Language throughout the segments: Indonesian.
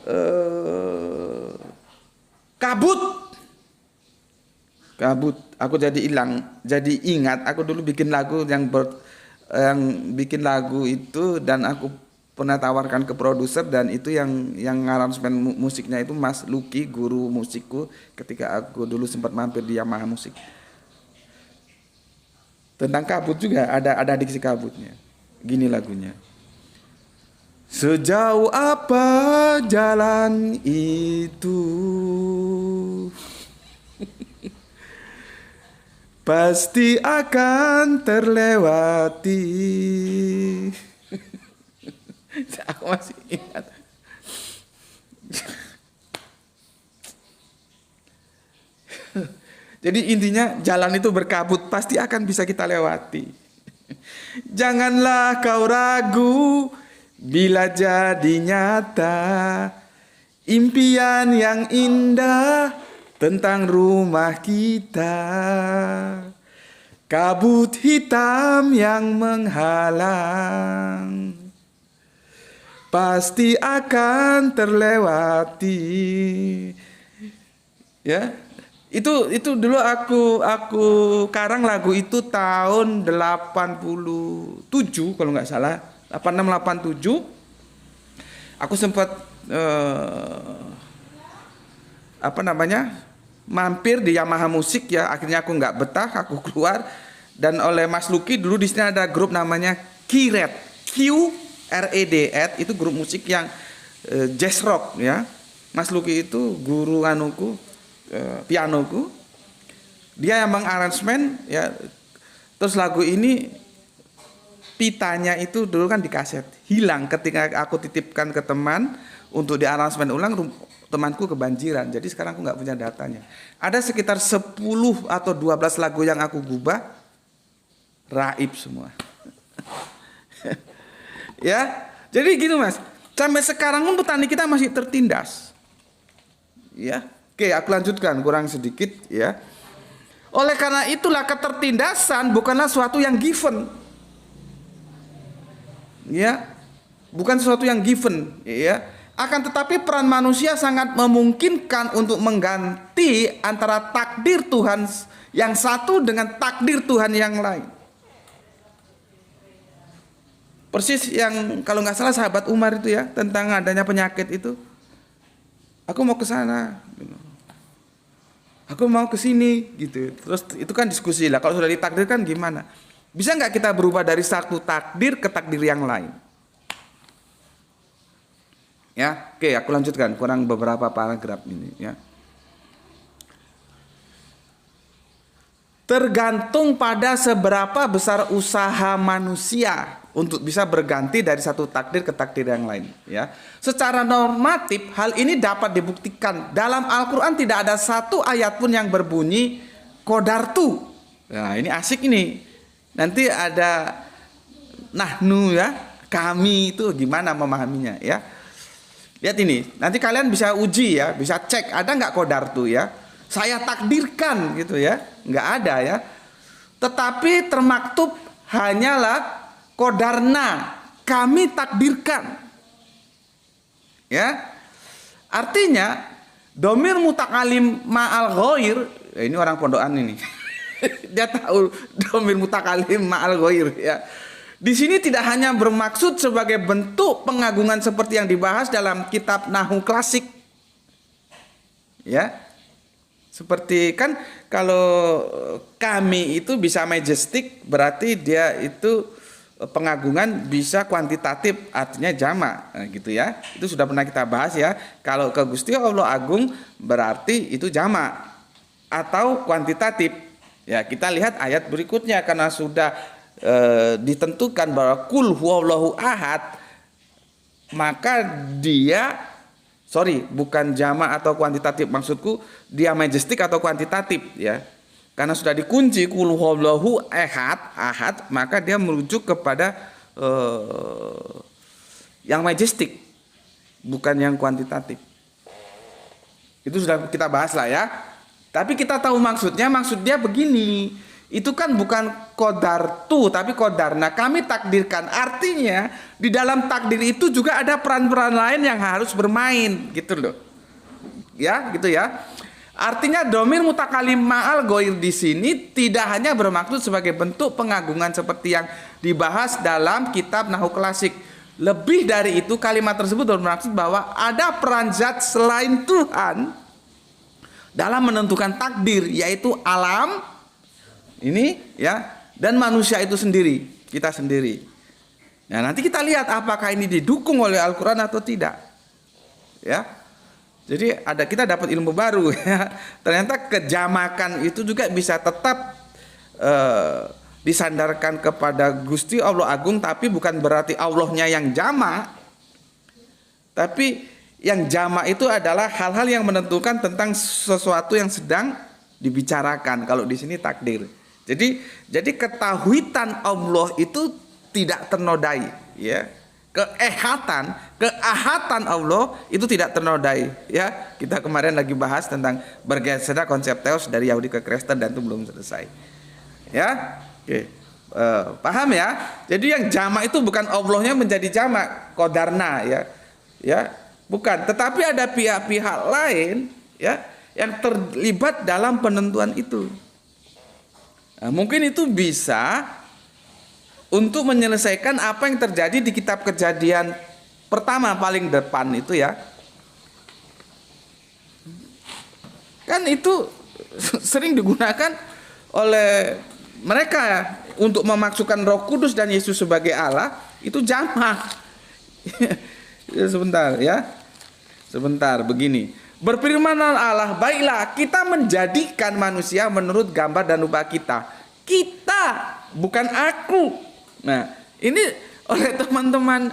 eh, kabut. Kabut. Aku jadi ingat. Aku dulu bikin lagu yang bikin lagu itu, dan aku pernah tawarkan ke produser, dan itu yang aransemen musiknya itu Mas Lucky, guru musikku ketika aku dulu sempat mampir di Yamaha Musik. Tentang kabut juga, ada diksi kabutnya. Gini lagunya. Sejauh apa jalan itu, pasti akan terlewati. Aku masih ingat. Jadi intinya jalan itu berkabut, pasti akan bisa kita lewati. Janganlah kau ragu bila jadi nyata impian yang indah tentang rumah kita. Kabut hitam yang menghalang pasti akan terlewati. Ya, itu dulu aku karang lagu itu tahun 87 kalau nggak salah, 86 87. Aku sempat mampir di Yamaha Musik ya. Akhirnya aku nggak betah, aku keluar, dan oleh Mas Lucky dulu di sini ada grup namanya Q-Red, itu grup musik yang jazz rock ya. Mas Lucky itu guru anuku, pianoku, dia yang mengaransemen ya. Terus lagu ini pitanya itu dulu kan di kaset, hilang ketika aku titipkan ke teman untuk diaransemen ulang. Temanku kebanjiran, jadi sekarang aku nggak punya datanya. Ada sekitar 10 atau 12 lagu yang aku gubah, raib semua. Ya, jadi gitu Mas. Sampai sekarang pun petani kita masih tertindas. Ya, oke, aku lanjutkan kurang sedikit ya. Oleh karena itulah ketertindasan bukanlah suatu yang given. Ya, bukan sesuatu yang given. Ya. Akan tetapi peran manusia sangat memungkinkan untuk mengganti antara takdir Tuhan yang satu dengan takdir Tuhan yang lain. Persis yang kalau nggak salah sahabat Umar itu ya, tentang adanya penyakit itu. Aku mau ke sana, aku mau ke sini gitu. Terus itu kan diskusi lah. Kalau sudah ditakdirkan gimana? Bisa nggak kita berubah dari satu takdir ke takdir yang lain? Ya, oke, aku lanjutkan kurang beberapa paragraf ini ya. Tergantung pada seberapa besar usaha manusia untuk bisa berganti dari satu takdir ke takdir yang lain ya. Secara normatif hal ini dapat dibuktikan. Dalam Al-Qur'an tidak ada satu ayat pun yang berbunyi qadartu. Nah, ini asik ini. Nanti ada nahnu ya, kami itu gimana memahaminya ya. Lihat ini, nanti kalian bisa uji ya, bisa cek ada nggak qadartu ya. Saya takdirkan gitu ya, nggak ada ya. Tetapi termaktub hanyalah qadarna, kami takdirkan. Ya, artinya domir mutakalim ma'al ghair, ini orang pondokan ini. Dia tahu domir mutakalim ma'al ghair ya. Di sini tidak hanya bermaksud sebagai bentuk pengagungan seperti yang dibahas dalam kitab Nahwu klasik. Ya. Seperti kan kalau kami itu bisa majestic, berarti dia itu pengagungan bisa kuantitatif, artinya jamak, nah, gitu ya. Itu sudah pernah kita bahas ya. Kalau ke Gusti Allah Agung berarti itu jamak atau kuantitatif. Ya, kita lihat ayat berikutnya karena sudah ditentukan bahwa kul huwallahu ahad, maka dia bukan jamak atau kuantitatif, maksudku dia majestik atau kuantitatif ya. Karena sudah dikunci kul huwallahu ahad, maka dia merujuk kepada yang majestik, bukan yang kuantitatif. Itu sudah kita bahas lah ya. Tapi kita tahu maksud dia begini. itu kan bukan qadartu tapi qadarna, kami takdirkan. Artinya di dalam takdir itu juga ada peran-peran lain yang harus bermain, gitu loh. Ya, gitu ya. Artinya domir mutakalim ma'al ghair di sini tidak hanya bermaksud sebagai bentuk pengagungan seperti yang dibahas dalam kitab Nahwu klasik. Lebih dari itu, kalimat tersebut bermaksud bahwa ada peran zat selain Tuhan dalam menentukan takdir, yaitu alam ini ya, dan manusia itu sendiri, kita sendiri. Nah, nanti kita lihat apakah ini didukung oleh Al-Qur'an atau tidak. Ya. Jadi kita dapat ilmu baru ya. Ternyata kejamakan itu juga bisa tetap disandarkan kepada Gusti Allah Agung, tapi bukan berarti Allahnya yang jamak. Tapi yang jamak itu adalah hal-hal yang menentukan tentang sesuatu yang sedang dibicarakan. Kalau di sini takdir. Jadi ketahuitan Allah itu tidak ternodai, ya. Keahatan Allah itu tidak ternodai, ya. Kita kemarin lagi bahas tentang bergesernya konsep teos dari Yahudi ke Kristen dan itu belum selesai. Ya. Oke. Paham ya? Jadi yang jamak itu bukan Allahnya menjadi jamak, qadarna, ya. Ya, bukan, tetapi ada pihak-pihak lain ya yang terlibat dalam penentuan itu. Nah, mungkin itu bisa untuk menyelesaikan apa yang terjadi di kitab Kejadian pertama paling depan itu ya. Kan itu sering digunakan oleh mereka untuk memasukkan Roh Kudus dan Yesus sebagai Allah, itu jamak. Sebentar begini. Berfirmanlah Allah, baiklah kita menjadikan manusia menurut gambar dan rupa kita. Kita, bukan aku. Nah, ini oleh teman-teman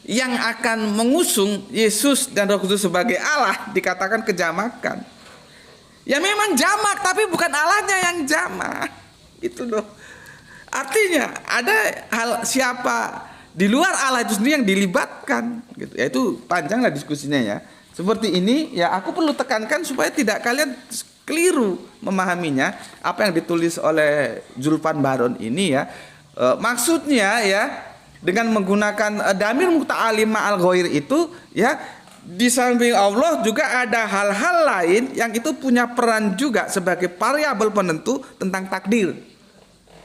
yang akan mengusung Yesus dan Roh Kudus sebagai Allah dikatakan kejamakan. Ya memang jamak, tapi bukan Allahnya yang jamak. Itu loh. Artinya ada hal siapa di luar Allah itu sendiri yang dilibatkan, gitu. Ya itu panjanglah diskusinya ya. Seperti ini ya, aku perlu tekankan supaya tidak kalian keliru memahaminya apa yang ditulis oleh Zulfan Baron ini ya. Maksudnya ya, dengan menggunakan damir muta'alim ma'al ghair itu ya, di samping Allah juga ada hal-hal lain yang itu punya peran juga sebagai variabel penentu tentang takdir.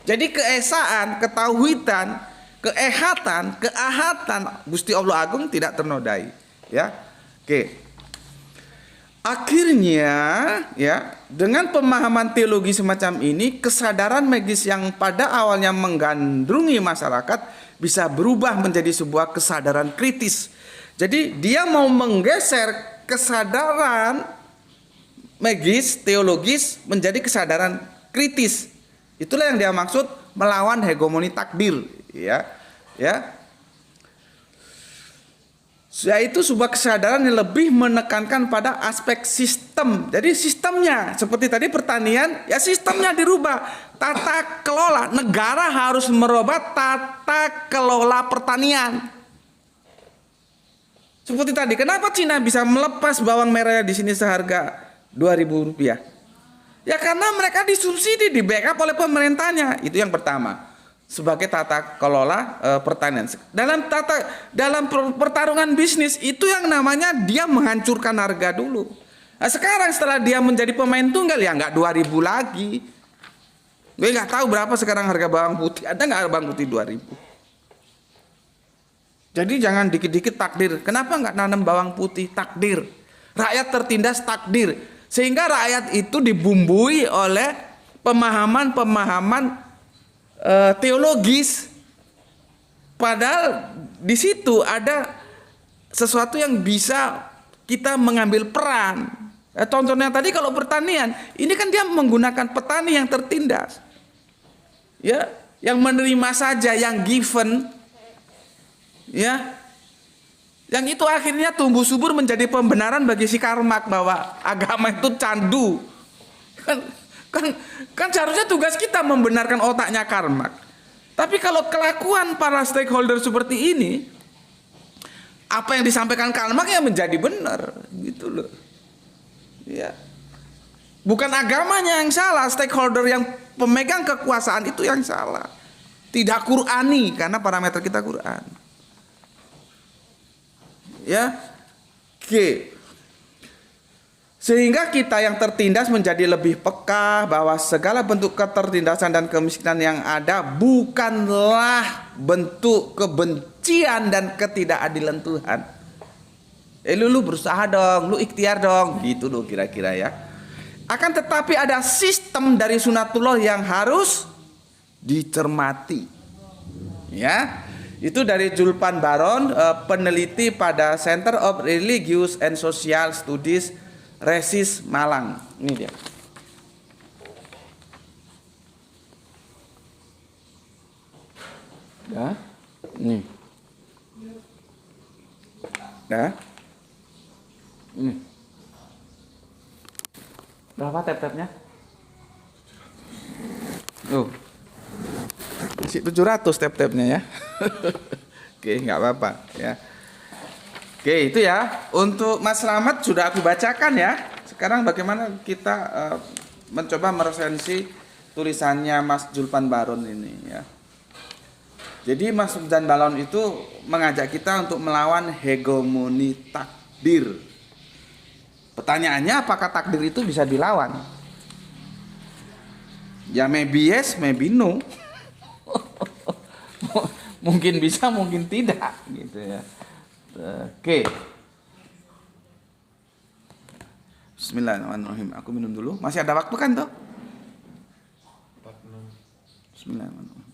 Jadi keesaan, ketauhidan, keehatan, keahatan Gusti Allah Agung tidak ternodai, ya. Oke. Akhirnya ya, dengan pemahaman teologi semacam ini, kesadaran magis yang pada awalnya menggandrungi masyarakat bisa berubah menjadi sebuah kesadaran kritis. Jadi dia mau menggeser kesadaran magis teologis menjadi kesadaran kritis. Itulah yang dia maksud melawan hegemoni takdir, ya. Ya. Yaitu sebuah kesadaran yang lebih menekankan pada aspek sistem. Jadi sistemnya seperti tadi pertanian, ya sistemnya dirubah. Tata kelola negara harus merubah tata kelola pertanian. Seperti tadi, kenapa Cina bisa melepas bawang merahnya di sini seharga Rp2.000? Ya karena mereka disubsidi, di backup oleh pemerintahnya. Itu yang pertama. Sebagai tata kelola pertanian. Dalam pertarungan bisnis itu yang namanya dia menghancurkan harga dulu. Nah, sekarang setelah dia menjadi pemain tunggal ya nggak 2.000 lagi. Gue nggak tahu berapa sekarang harga bawang putih. Ada nggak bawang putih 2.000? Jadi jangan dikit-dikit takdir. Kenapa nggak nanam bawang putih? Takdir. Rakyat tertindas takdir. Sehingga rakyat itu dibumbui oleh pemahaman teologis, padahal di situ ada sesuatu yang bisa kita mengambil peran. Contohnya tadi kalau pertanian, ini kan dia menggunakan petani yang tertindas, ya, yang menerima saja, yang given, ya, yang itu akhirnya tumbuh subur menjadi pembenaran bagi si Karmak bahwa agama itu candu. Kan seharusnya tugas kita membenarkan otaknya Karmak. Tapi kalau kelakuan para stakeholder seperti ini, apa yang disampaikan Karmak ya menjadi benar, gitu loh. Ya. Bukan agamanya yang salah, stakeholder yang pemegang kekuasaan itu yang salah. Tidak Qur'ani, karena parameter kita Qur'an. Ya. Oke. Sehingga kita yang tertindas menjadi lebih peka bahwa segala bentuk ketertindasan dan kemiskinan yang ada bukanlah bentuk kebencian dan ketidakadilan Tuhan. Lu berusaha dong, lu ikhtiar dong, gitu loh kira-kira ya. Akan tetapi ada sistem dari sunatullah yang harus dicermati. Ya. Itu dari Julpan Baron, peneliti pada Center of Religious and Social Studies Resis Malang. Ini dia. Ya. Nih. Ya. Ini. Berapa tab-tabnya? Oh. Masih 700 tab-tabnya ya. Oke, nggak apa-apa ya. Oke, itu ya. Untuk Mas Slamet sudah aku bacakan ya. Sekarang bagaimana kita mencoba meresensi tulisannya Mas Julpan Baron ini ya. Jadi Mas Julpan Baron itu mengajak kita untuk melawan hegemoni takdir. Pertanyaannya, apakah takdir itu bisa dilawan? Ya maybe yes, maybe no. Mungkin bisa, mungkin tidak, gitu ya. Oke. Bismillahirrahmanirrahim. Aku minum dulu. Masih ada waktu kan toh? Bismillahirrahmanirrahim.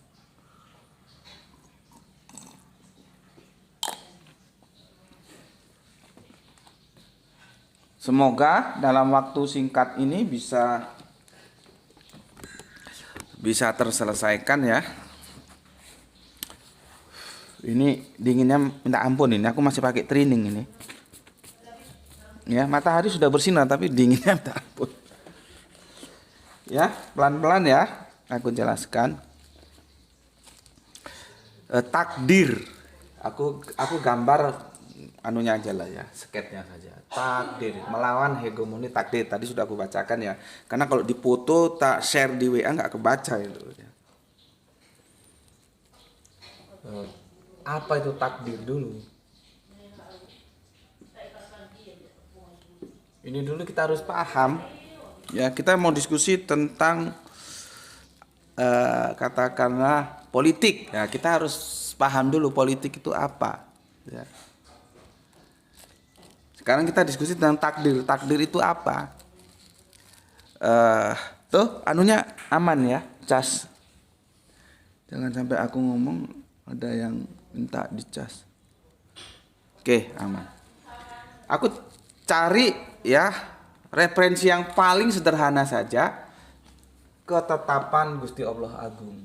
Semoga dalam waktu singkat ini bisa terselesaikan ya. Ini dinginnya minta ampun ini. Aku masih pakai training ini. Ya, matahari sudah bersinar tapi dinginnya minta ampun. Ya, pelan-pelan ya. Aku jelaskan. Takdir. Aku gambar anunya aja lah ya, sketnya saja. Takdir, melawan hegemoni takdir. Tadi sudah aku bacakan ya. Karena kalau dipoto tak share di WA nggak kebaca itu. Apa itu takdir dulu? Ini dulu kita harus paham. Ya, kita mau diskusi tentang katakanlah politik. Ya, kita harus paham dulu politik itu apa. Ya. Sekarang kita diskusi tentang takdir. Takdir itu apa? Tuh, anunya aman ya, cas. Jangan sampai aku ngomong ada yang minta dicas. Oke, aman. Aku cari ya referensi yang paling sederhana saja, ketetapan Gusti Allah Agung.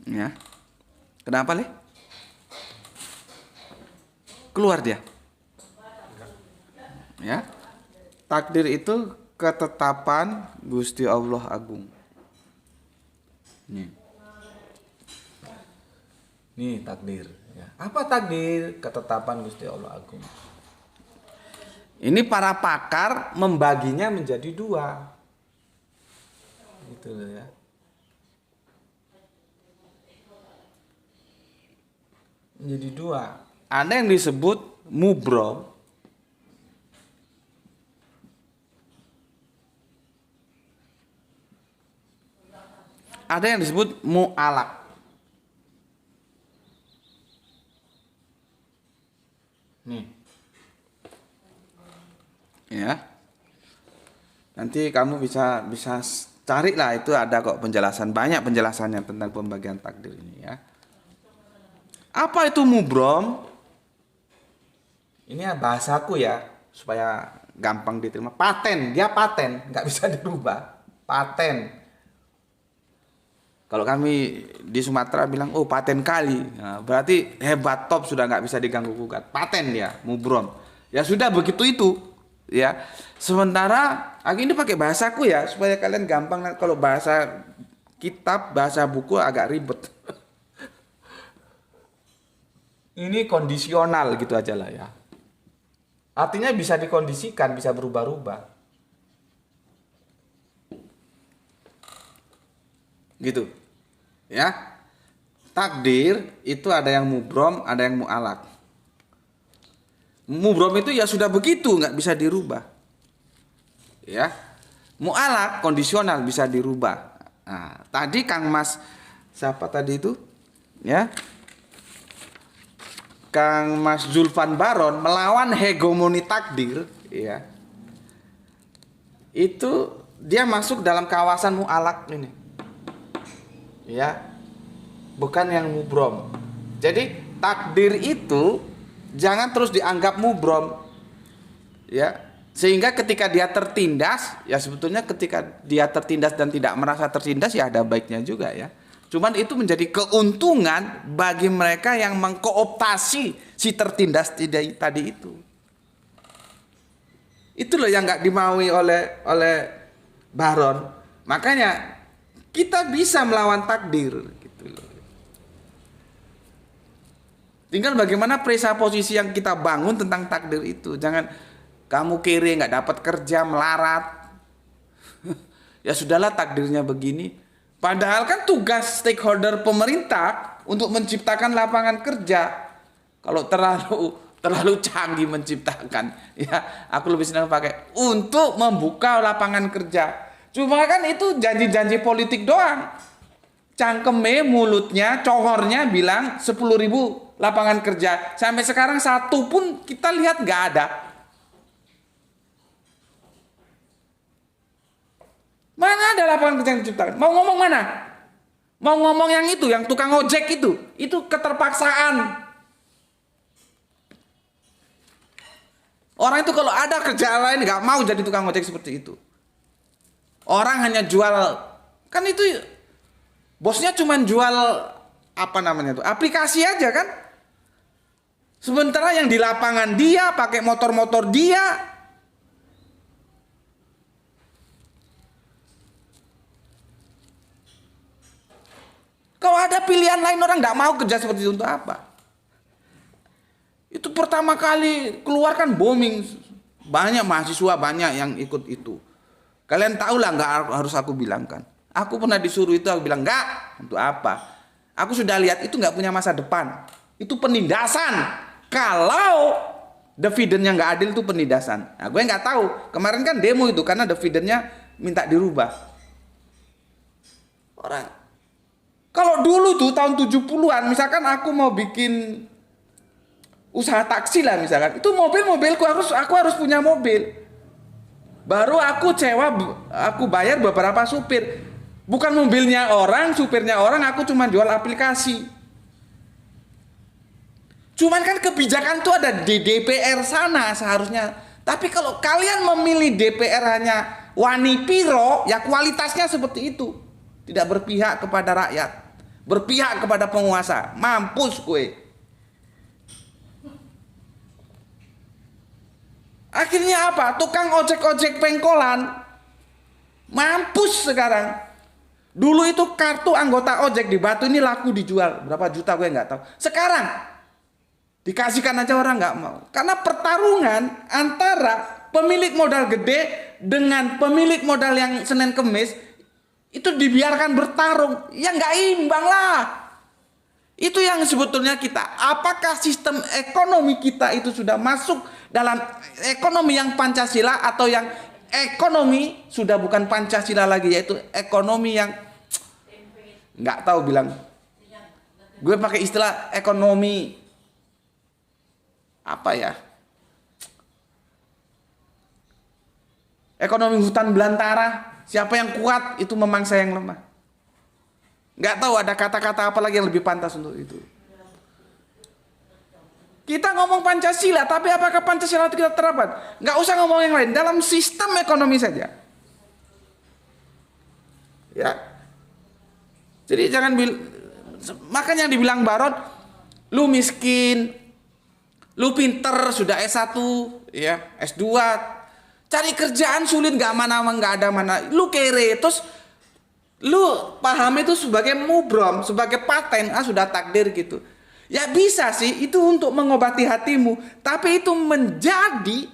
Ya. Kenapa, Le? Keluar dia. Ya. Takdir itu ketetapan Gusti Allah Agung. Nih takdir. Ya. Apa takdir? Ketetapan Gusti Allah Agung. Ini para pakar membaginya menjadi dua. Gitu loh ya. Menjadi dua. Ada yang disebut mubrom. Ada yang disebut mu'alaq. Nih. Ya. Nanti kamu bisa cari lah, itu ada kok penjelasan, banyak penjelasannya tentang pembagian takdir ini ya. Apa itu mubrom? Ini ya bahasaku ya, supaya gampang diterima. Paten, dia paten, nggak bisa dirubah. Paten. Kalau kami di Sumatera bilang, oh paten kali, nah, berarti hebat, top, sudah nggak bisa diganggu gugat. Paten dia, mubrom. Ya sudah begitu itu, ya. Sementara aku ini pakai bahasaku ya, supaya kalian gampang. Kalau bahasa kitab, bahasa buku agak ribet. Ini kondisional gitu aja lah ya. Artinya bisa dikondisikan, bisa berubah-ubah. Gitu. Ya. Takdir itu ada yang mubrom, ada yang mu'alak. Mubrom itu ya sudah begitu, nggak bisa dirubah. Ya. Mu'alak kondisional bisa dirubah. Nah, tadi Kang Mas siapa tadi itu? Ya. Kang Mas Zulfan Baron melawan hegemoni takdir, ya. Itu dia masuk dalam kawasan mu'alak ini. Ya. Bukan yang mubrom. Jadi takdir itu jangan terus dianggap mubrom, ya. Sehingga ketika dia tertindas, ya sebetulnya ketika dia tertindas dan tidak merasa tertindas ya ada baiknya juga ya. Cuman itu menjadi keuntungan bagi mereka yang mengkooptasi si tertindas tadi itu. Itu loh yang nggak dimaui oleh Baron. Makanya kita bisa melawan takdir gitu loh. Tinggal bagaimana presupposisi yang kita bangun tentang takdir itu. Jangan kamu kere nggak dapat kerja melarat. Ya sudahlah takdirnya begini. Padahal kan tugas stakeholder pemerintah untuk menciptakan lapangan kerja. Kalau terlalu canggih menciptakan, ya aku lebih senang pakai untuk membuka lapangan kerja. Cuma kan itu janji-janji politik doang. Cangkeme mulutnya, congornya bilang 10.000 lapangan kerja. Sampai sekarang satu pun kita lihat nggak ada. Mana ada lapangan kerja yang diciptakan? Mau ngomong mana? Mau ngomong yang itu, yang tukang ojek itu keterpaksaan. Orang itu kalau ada kerjaan lain nggak mau jadi tukang ojek seperti itu. Orang hanya jual, kan itu bosnya cuma jual apa namanya tuh, aplikasi aja kan. Sementara yang di lapangan dia pakai motor-motor dia. Kalau ada pilihan lain orang nggak mau kerja seperti itu untuk apa? Itu pertama kali keluar kan booming, banyak mahasiswa banyak yang ikut itu. Kalian tahu lah, nggak harus aku bilangkan. Aku pernah disuruh itu, aku bilang nggak, untuk apa? Aku sudah lihat itu nggak punya masa depan. Itu penindasan. Kalau dividennya nggak adil itu penindasan. Nah, gue nggak tahu. Kemarin kan demo itu karena dividennya minta dirubah. Orang kalau dulu tuh tahun 70-an, misalkan aku mau bikin usaha taksi lah misalkan, itu mobilku aku harus punya mobil. Baru aku bayar beberapa supir. Bukan mobilnya orang, supirnya orang, aku cuma jual aplikasi. Cuman kan kebijakan itu ada di DPR sana seharusnya. Tapi kalau kalian memilih DPR hanya wani piro, ya kualitasnya seperti itu. Tidak berpihak kepada rakyat. Berpihak kepada penguasa. Mampus gue. Akhirnya apa? Tukang ojek-ojek pengkolan mampus sekarang. Dulu itu kartu anggota ojek di Batu ini laku dijual berapa juta gue nggak tahu. Sekarang dikasihkan aja orang nggak mau. Karena pertarungan antara pemilik modal gede dengan pemilik modal yang Senin Kemis itu dibiarkan bertarung, ya nggak imbang lah. Itu yang sebetulnya kita, apakah sistem ekonomi kita itu sudah masuk dalam ekonomi yang Pancasila atau yang ekonomi sudah bukan Pancasila lagi, yaitu ekonomi yang nggak tahu bilang. Gue pakai istilah ekonomi apa ya? Ekonomi hutan belantara. Siapa yang kuat itu memangsa yang lemah. Nggak tahu ada kata-kata apa lagi yang lebih pantas untuk itu. Kita ngomong Pancasila, tapi apakah Pancasila itu kita terapkan? Nggak usah ngomong yang lain, dalam sistem ekonomi saja. Ya. Jadi jangan makanya yang dibilang Baron, lu miskin, lu pinter sudah S1, ya, S2, cari kerjaan sulit, nggak ada mana. Lu kere, terus lu paham itu sebagai mubrom, sebagai paten, sudah takdir gitu. Ya bisa sih itu untuk mengobati hatimu, tapi itu menjadi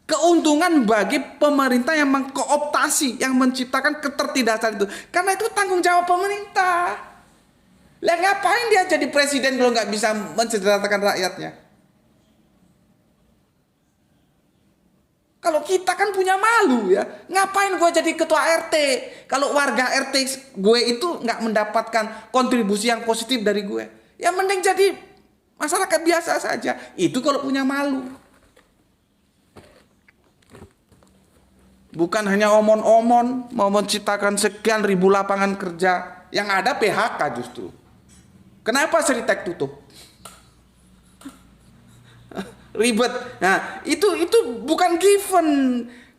keuntungan bagi pemerintah yang mengkooptasi, yang menciptakan ketertidasan itu. Karena itu tanggung jawab pemerintah. Lah ngapain dia jadi presiden kalau nggak bisa mensejahterakan rakyatnya? Kalau kita kan punya malu ya, ngapain gue jadi ketua RT? Kalau warga RT gue itu nggak mendapatkan kontribusi yang positif dari gue, ya mending jadi masyarakat biasa saja. Itu kalau punya malu. Bukan hanya omon-omon mau menciptakan sekian ribu lapangan kerja, yang ada PHK justru. Kenapa Seritek tutup? Ribet. Nah, itu bukan given.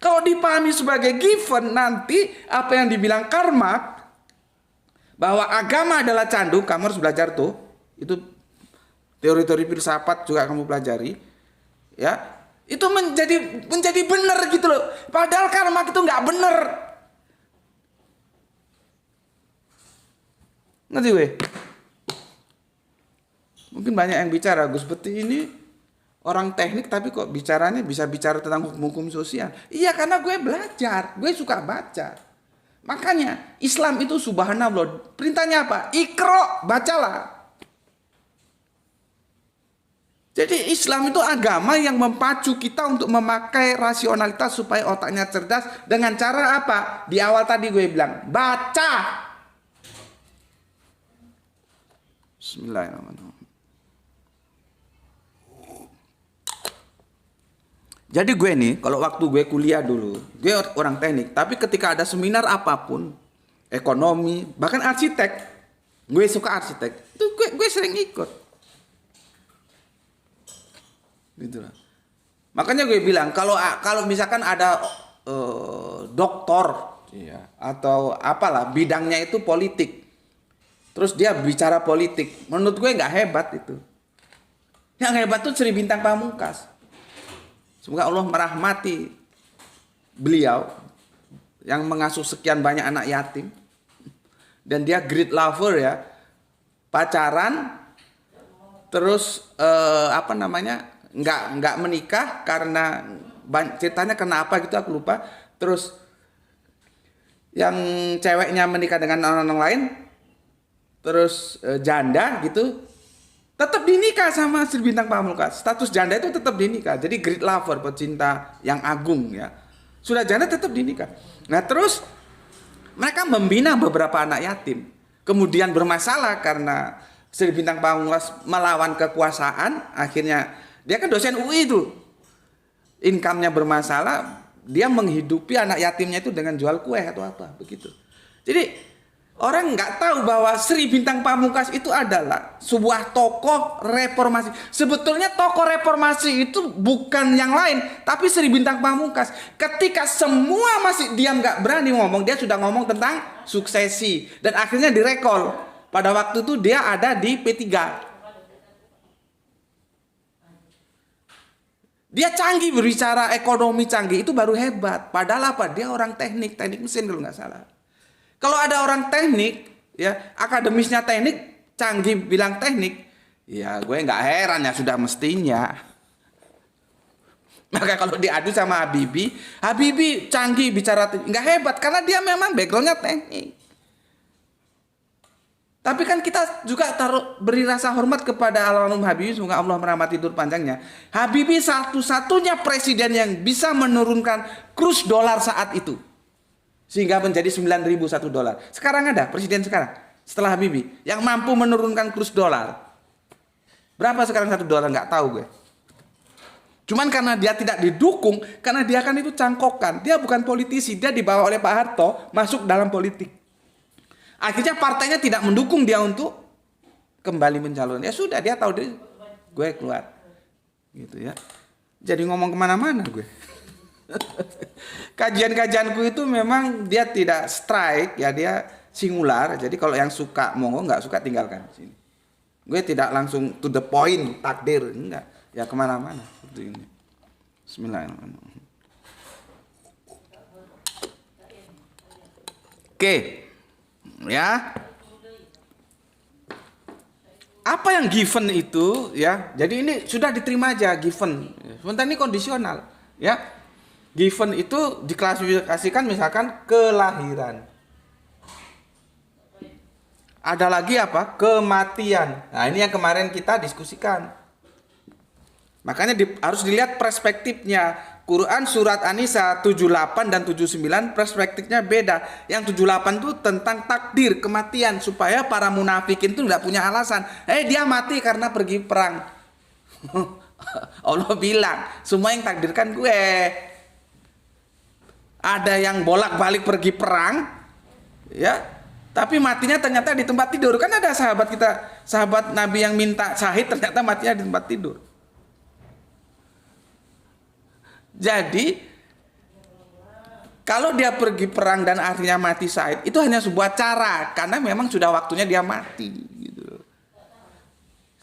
Kalau dipahami sebagai given, nanti apa yang dibilang Karma bahwa agama adalah candu, kamu harus belajar tuh. Itu teori-teori filsafat juga kamu pelajari. Ya. Itu menjadi benar gitu loh. Padahal Karma itu nggak benar. Ngerti gue? Mungkin banyak yang bicara, Gus Beti ini orang teknik tapi kok bicaranya bisa bicara tentang hukum-hukum sosial. Iya karena gue belajar, gue suka baca. Makanya Islam itu subhanallah, perintahnya apa? Iqra, bacalah. Jadi Islam itu agama yang memacu kita untuk memakai rasionalitas supaya otaknya cerdas dengan cara apa? Di awal tadi gue bilang, baca. Bismillahirrahmanirrahim. Jadi gue nih, kalau waktu gue kuliah dulu, gue orang teknik, tapi ketika ada seminar apapun, ekonomi, bahkan arsitek, gue suka arsitek, itu gue sering ikut. Gitu lah. Makanya gue bilang, kalau misalkan ada doktor, ya, atau apalah, bidangnya itu politik, terus dia bicara politik, menurut gue nggak hebat itu. Yang hebat tuh Sri Bintang Pamungkas. Semoga Allah merahmati beliau yang mengasuh sekian banyak anak yatim. Dan dia great lover ya. Pacaran terus nggak menikah karena ceritanya kenapa gitu aku lupa. Terus yang ceweknya menikah dengan orang lain, terus janda gitu. Tetap dinikah sama Sri Bintang Pamungkas. Status janda itu tetap dinikah. Jadi great lover, pecinta yang agung ya. Sudah janda tetap dinikah. Nah terus mereka membina beberapa anak yatim. Kemudian bermasalah karena Sri Bintang Pamungkas melawan kekuasaan. Akhirnya dia kan dosen UI itu. Income-nya bermasalah. Dia menghidupi anak yatimnya itu dengan jual kue atau apa. Begitu. Jadi orang nggak tahu bahwa Sri Bintang Pamungkas itu adalah sebuah tokoh reformasi. Sebetulnya tokoh reformasi itu bukan yang lain, tapi Sri Bintang Pamungkas. Ketika semua masih diam nggak berani ngomong, dia sudah ngomong tentang suksesi dan akhirnya direkol. Pada waktu itu dia ada di P3. Dia canggih berbicara ekonomi canggih itu baru hebat. Padahal apa? Dia orang teknik mesin kalau nggak salah. Kalau ada orang teknik, ya akademisnya teknik, canggih bilang teknik, ya gue nggak heran ya sudah mestinya. Maka kalau diadu sama Habibie canggih bicara nggak hebat karena dia memang backgroundnya teknik. Tapi kan kita juga beri rasa hormat kepada almarhum Habibie, semoga Allah merahmati hidup panjangnya. Habibie satu-satunya presiden yang bisa menurunkan kurs dolar saat itu. Sehingga menjadi 9.000 $1. Sekarang ada presiden sekarang setelah Habibie yang mampu menurunkan kurs dolar. Berapa sekarang $1? Nggak tahu gue. Cuman karena dia tidak didukung, karena dia kan itu cangkokan. Dia bukan politisi, dia dibawa oleh Pak Harto masuk dalam politik. Akhirnya partainya tidak mendukung dia untuk kembali mencalon. Ya sudah, dia tahu dia gue keluar. Gitu ya. Jadi ngomong kemana-mana gue. Kajian-kajianku itu memang dia tidak strike ya, dia singular. Jadi kalau yang suka monggo, nggak suka tinggalkan sini. Gue tidak langsung to the point takdir, enggak. Ya kemana-mana seperti ini. Bismillahirrahmanirrahim. Oke, ya. apa yang given itu ya. Jadi ini sudah diterima aja given. Sementara ini kondisional ya. Given itu diklasifikasikan misalkan kelahiran. Ada lagi apa? Kematian. Nah, ini yang kemarin kita diskusikan. Makanya harus dilihat perspektifnya. Quran surat An-Nisa 78 dan 79 perspektifnya beda. Yang 78 itu tentang takdir, kematian, supaya para munafikin itu tidak punya alasan. Dia mati karena pergi perang. Allah bilang, semua yang takdirkan gue. Ada yang bolak-balik pergi perang, ya, tapi matinya ternyata di tempat tidur. Kan ada sahabat kita, sahabat Nabi yang minta syahid ternyata matinya di tempat tidur. Jadi kalau dia pergi perang dan akhirnya mati syahid, itu hanya sebuah cara, karena memang sudah waktunya dia mati gitu.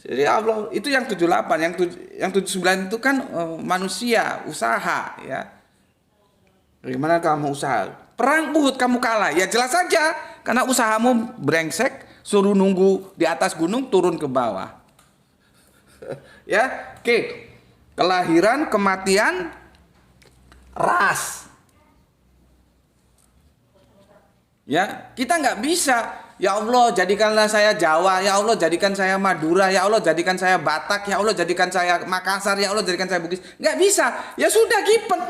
Jadi Allah itu yang 78, yang 79 itu kan manusia, usaha ya. Bagaimana kamu usaha? Perang Uhud kamu kalah, ya jelas saja karena usahamu brengsek, suruh nunggu di atas gunung turun ke bawah. Ya, oke. Kelahiran, kematian, ras. Ya, kita nggak bisa. Ya Allah, jadikanlah saya Jawa. Ya Allah, jadikan saya Madura. Ya Allah, jadikan saya Batak. Ya Allah, jadikan saya Makassar. Ya Allah, jadikan saya Bugis. Nggak bisa. Ya sudah, given,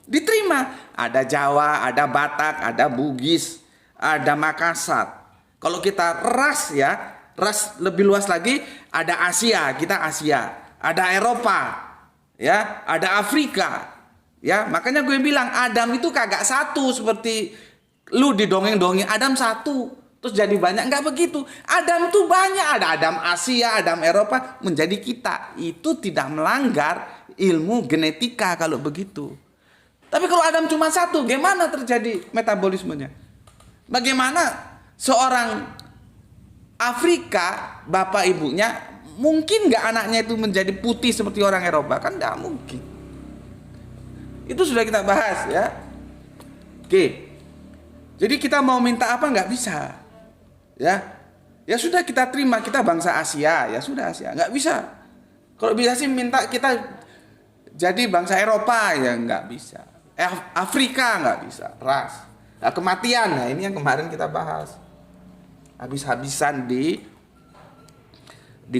diterima. Ada Jawa, ada Batak, ada Bugis, ada Makassar. Kalau kita ras ya, ras lebih luas lagi. Ada Asia, kita Asia. Ada Eropa, ya, ada Afrika. Ya, makanya gue bilang Adam itu kagak satu seperti lu didongeng-dongeng Adam satu terus jadi banyak. Enggak begitu. Adam tuh banyak, ada Adam Asia, Adam Eropa menjadi kita. Itu tidak melanggar ilmu genetika kalau begitu. Tapi kalau Adam cuma satu, gimana terjadi metabolismenya? Bagaimana seorang Afrika bapak ibunya mungkin nggak anaknya itu menjadi putih seperti orang Eropa? Kan nggak mungkin. Itu sudah kita bahas ya. Oke. Jadi kita mau minta apa nggak bisa. Ya. Ya sudah kita terima, kita bangsa Asia, ya sudah Asia. Nggak bisa. Kalau bisa sih minta kita jadi bangsa Eropa, ya nggak bisa. Afrika nggak bisa, ras. Nah, kematian, nah ini yang kemarin kita bahas. Habis-habisan di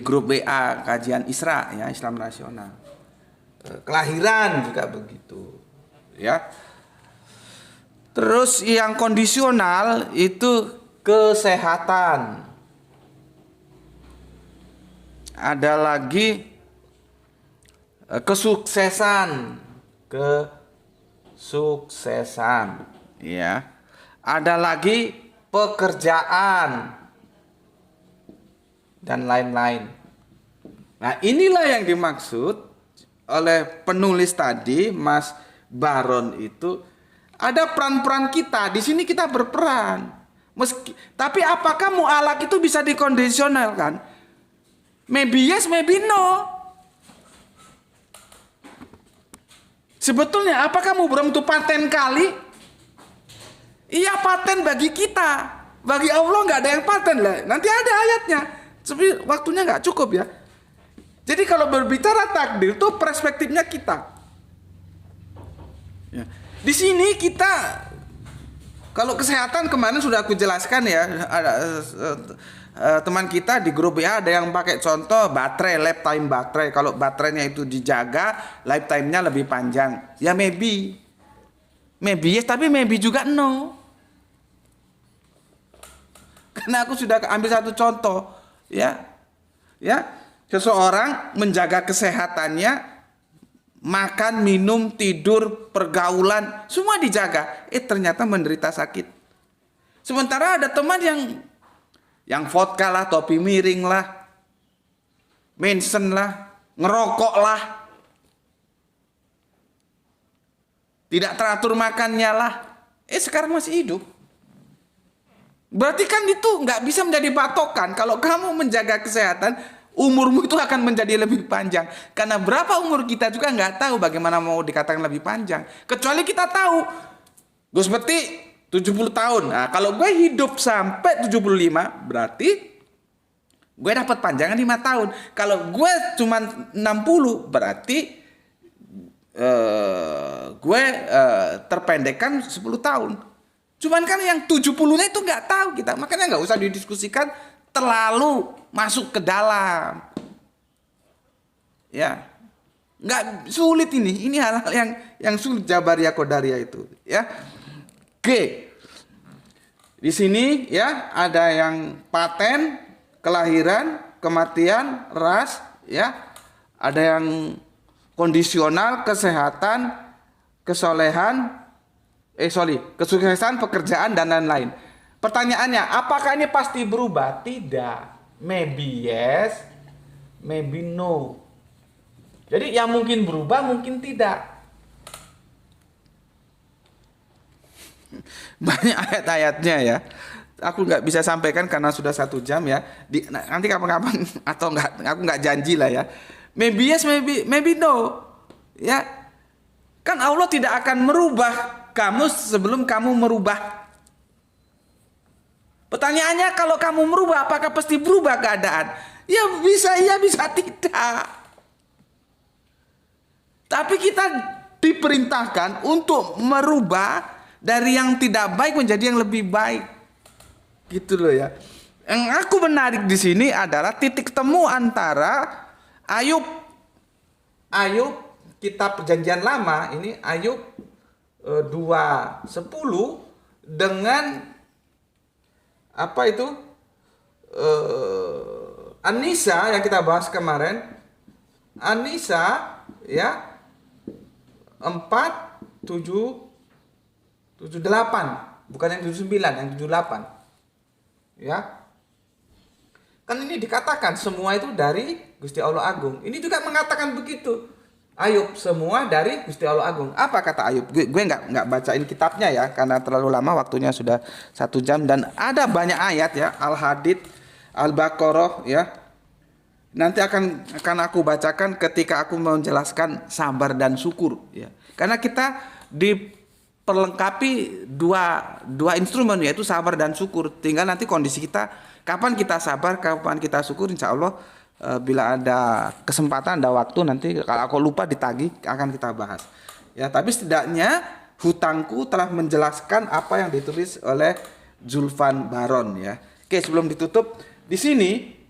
grup WA kajian Isra ya, Islam Rasional. Kelahiran juga begitu ya. Terus yang kondisional itu kesehatan. Ada lagi kesuksesan, ya. Ada lagi pekerjaan dan lain-lain. Nah, inilah yang dimaksud oleh penulis tadi, Mas Baron itu ada peran-peran kita. Di sini kita berperan. Tapi apakah mu'alak itu bisa dikondisionalkan? Maybe yes, maybe no. Sebetulnya apakah mu'brom itu paten kali? Iya, paten bagi kita. Bagi Allah nggak ada yang paten lah. Nanti ada ayatnya. Tapi waktunya nggak cukup ya. Jadi kalau berbicara takdir itu perspektifnya kita. Ya. Di sini kita, kalau kesehatan kemarin sudah aku jelaskan ya, ada teman kita di grup ya, ada yang pakai contoh baterai, lifetime baterai. Kalau baterainya itu dijaga, lifetime-nya lebih panjang. Ya maybe yes, tapi maybe juga no. Karena aku sudah ambil satu contoh, ya. Seseorang menjaga kesehatannya, makan, minum, tidur, pergaulan, semua dijaga. Ternyata menderita sakit. Sementara ada teman yang vodka lah, topi miring lah, Manson lah, ngerokok lah, tidak teratur makannya lah, sekarang masih hidup. Berarti kan itu nggak bisa menjadi patokan. Kalau kamu menjaga kesehatan, umurmu itu akan menjadi lebih panjang. Karena berapa umur kita juga nggak tahu bagaimana mau dikatakan lebih panjang. Kecuali kita tahu, Gus Beti 70 tahun. Nah, kalau gue hidup sampai 75, berarti gue dapat panjangan 5 tahun. Kalau gue cuma 60 berarti gue terpendekkan 10 tahun. Cuman kan yang 70-nya itu nggak tahu kita. Makanya nggak usah didiskusikan terlalu masuk ke dalam. Ya. Nggak sulit ini. Ini hal-hal yang sulit Jabariyah Qadariyah itu, ya. Oke. Di sini ya ada yang paten, kelahiran, kematian, ras, ya. Ada yang kondisional, kesehatan, kesolehan, kesuksesan, pekerjaan dan lain-lain. Pertanyaannya, apakah ini pasti berubah? Tidak. Maybe yes, maybe no. Jadi yang mungkin berubah, mungkin tidak. Banyak ayat-ayatnya ya. Aku nggak bisa sampaikan karena sudah 1 jam ya. Nanti kapan-kapan atau nggak, aku nggak janji lah ya. Maybe yes, maybe no. Ya, kan Allah tidak akan merubah kamu sebelum kamu merubah. Pertanyaannya, kalau kamu merubah, apakah pasti berubah keadaan? Ya bisa tidak. Tapi kita diperintahkan untuk merubah dari yang tidak baik menjadi yang lebih baik. Gitu loh ya. Yang aku menarik di sini adalah titik temu antara Ayub kitab Perjanjian Lama ini Ayub 2:10 dengan apa itu An-Nisa yang kita bahas kemarin. An-Nisa ya 4:78, bukan yang 79, yang 78. Ya. Kan ini dikatakan semua itu dari Gusti Allah Agung. Ini juga mengatakan begitu. Ayub, semua dari Gusti Allah Agung. Apa kata Ayub? Gue nggak bacain kitabnya ya, karena terlalu lama, waktunya sudah 1 jam dan ada banyak ayat ya, Al-Hadid, Al-Baqarah ya. Nanti akan aku bacakan ketika aku menjelaskan sabar dan syukur ya. Karena kita diperlengkapi dua instrumen, yaitu sabar dan syukur. Tinggal nanti kondisi kita, kapan kita sabar, kapan kita syukur, insya Allah bila ada kesempatan, ada waktu, nanti kalau aku lupa ditagih akan kita bahas. Ya, tapi setidaknya hutangku telah menjelaskan apa yang ditulis oleh Zulfan Baron ya. Oke, sebelum ditutup, di sini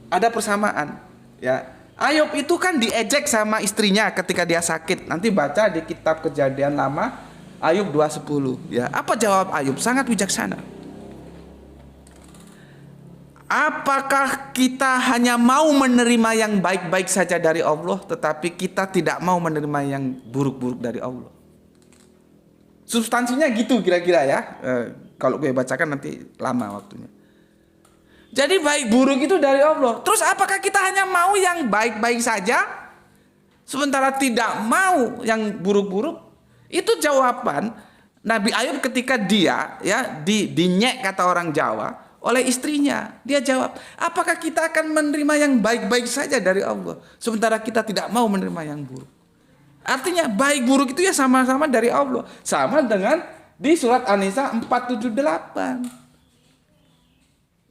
ada persamaan ya. Ayub itu kan diejek sama istrinya ketika dia sakit. Nanti baca di kitab Kejadian Lama Ayub 2:10 ya. Apa jawab Ayub? Sangat bijaksana. Apakah kita hanya mau menerima yang baik-baik saja dari Allah, tetapi kita tidak mau menerima yang buruk-buruk dari Allah? Substansinya gitu kira-kira ya. Kalau gue bacakan nanti lama waktunya. Jadi baik buruk itu dari Allah. Terus apakah kita hanya mau yang baik-baik saja, sementara tidak mau yang buruk-buruk? Itu jawaban Nabi Ayub ketika dia ya dinyek kata orang Jawa oleh istrinya. Dia jawab, apakah kita akan menerima yang baik-baik saja dari Allah, sementara kita tidak mau menerima yang buruk? Artinya baik buruk itu ya sama-sama dari Allah. Sama dengan di surat An-Nisa 4:78.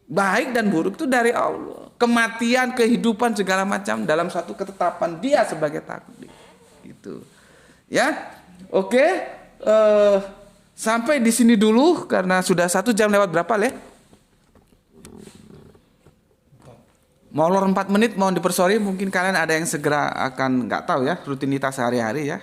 Baik dan buruk itu dari Allah. Kematian, kehidupan, segala macam dalam satu ketetapan Dia sebagai takdir. Gitu. Ya, oke. Sampai di sini dulu karena sudah 1 jam lewat berapa, Le? Molor 4 menit, mohon dipersori. Mungkin kalian ada yang segera akan nggak tahu ya rutinitas sehari-hari ya.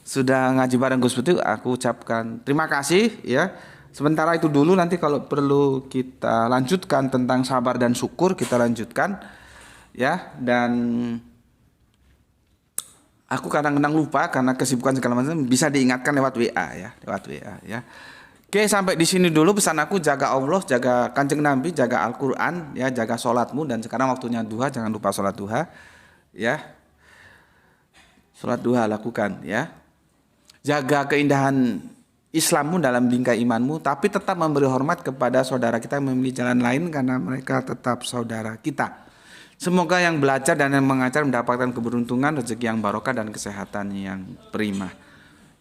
Sudah ngaji bareng Gus Putih, aku ucapkan terima kasih ya. Sementara itu dulu, nanti kalau perlu kita lanjutkan tentang sabar dan syukur, kita lanjutkan ya. Dan aku kadang-kadang lupa karena kesibukan segala macam, bisa diingatkan lewat WA ya, Oke, sampai di sini dulu pesan aku. Jaga Allah, jaga Kanjeng Nabi, jaga Al-Qur'an ya, jaga sholatmu. Dan sekarang waktunya duha, jangan lupa sholat duha ya. Sholat duha lakukan ya. Jaga keindahan Islammu dalam bingkai imanmu, tapi tetap memberi hormat kepada saudara kita yang memilih jalan lain karena mereka tetap saudara kita. Semoga yang belajar dan yang mengajar mendapatkan keberuntungan, rezeki yang barokah dan kesehatan yang prima.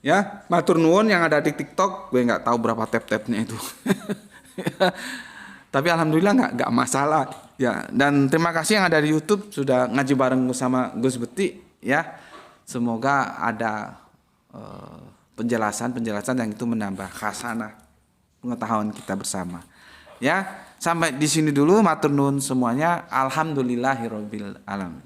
Ya, matur nuwun yang ada di TikTok, gue nggak tahu berapa tab-tabnya itu. Tapi alhamdulillah nggak masalah ya. Dan terima kasih yang ada di YouTube sudah ngaji bareng sama Gus Beti ya. Semoga ada penjelasan-penjelasan yang itu menambah khasanah pengetahuan kita bersama. Ya, sampai di sini dulu matur nuwun semuanya. Alhamdulillahirabbil alamin.